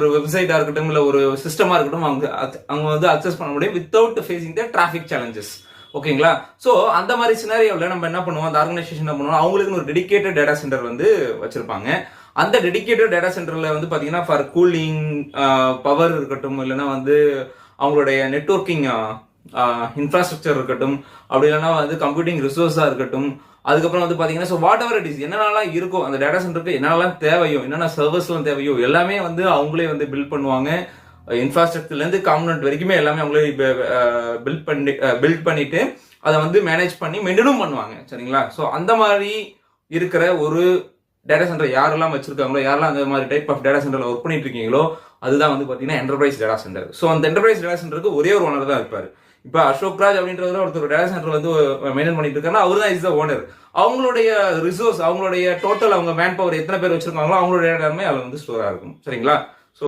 ஒரு வெப்சைட்டா இருக்கட்டும் இல்ல ஒரு சிஸ்டமா இருக்கட்டும் அவங்க வந்து அக்சஸ் பண்ண முடியும் without facing the traffic challenges. ஓகேங்களா? ஸோ அந்த மாதிரி சினாரியோவில் நம்ம என்ன பண்ணுவோம், அந்த ஆர்கனைசேஷன் என்ன பண்ணுவோம், அவங்களுக்கு ஒரு டெடிகேட்டட் டேட்டா சென்டர் வந்து வச்சிருப்பாங்க. அந்த டெடிகேட்டட் டேட்டா சென்டர்ல வந்து பாத்தீங்கன்னா ஃபார் கூலிங், பவர் இருக்கட்டும், இல்லைன்னா வந்து அவங்களுடைய நெட்வொர்க்கிங் இன்ஃப்ராஸ்ட்ரக்சர் இருக்கட்டும், அப்படி இல்லைன்னா வந்து கம்ப்யூட்டிங் ரிசோர்ஸா இருக்கட்டும், அதுக்கப்புறம் வந்து பாத்தீங்கன்னா so what ever it is, என்னென்னலாம் இருக்கோ அந்த டேட்டா சென்டருக்கு என்னென்னலாம் தேவையோ, என்னென்ன சர்வர்ஸ்லாம் தேவையோ எல்லாமே வந்து அவங்களே வந்து பில்ட் பண்ணுவாங்க. இன்ஃப்ராஸ்ட்ரக்சர்ல இருந்து காம்பனன்ட் வரைக்குமே எல்லாமே அவங்களே பில்ட் பண்ணிட்டு அதை வந்து மேனேஜ் பண்ணி மெயின்டைனும் பண்ணுவாங்க. சரிங்களா? ஸோ அந்த மாதிரி இருக்கிற ஒரு டேட்டா சென்டர் யாரெல்லாம் வச்சிருக்காங்களோ, யாரெல்லாம் அந்த மாதிரி டைப் ஆஃப் டேட்டா சென்டர்ல ஒர்க் பண்ணிட்டு இருக்கீங்களோ, அதுதான் வந்து பாத்தீங்கன்னா என்டர்பிரைஸ் டேட்டா சென்டர். ஸோ அந்த என்டர்பிரைஸ் டேட்டா சென்டருக்கு ஒரே ஒரு ஓனர் தான் இருப்பாரு. இப்ப அசோக் ராஜ் அப்படின்றவர் ஒருத்தர் டேட்டா சென்டர் வந்து மெயின்டைன் பண்ணிட்டு இருக்காருன்னா அவர் தான் இஸ் த ஓனர். அவங்களுடைய ரிசோர்ஸ், அவங்களுடைய டோட்டல் அவங்க மேன் பவர் எத்தனை பேர் வச்சிருக்காங்களோ அவங்களுடைய டேட்டாமே அதுல வந்து ஸ்டோரா இருக்கும். சரிங்களா?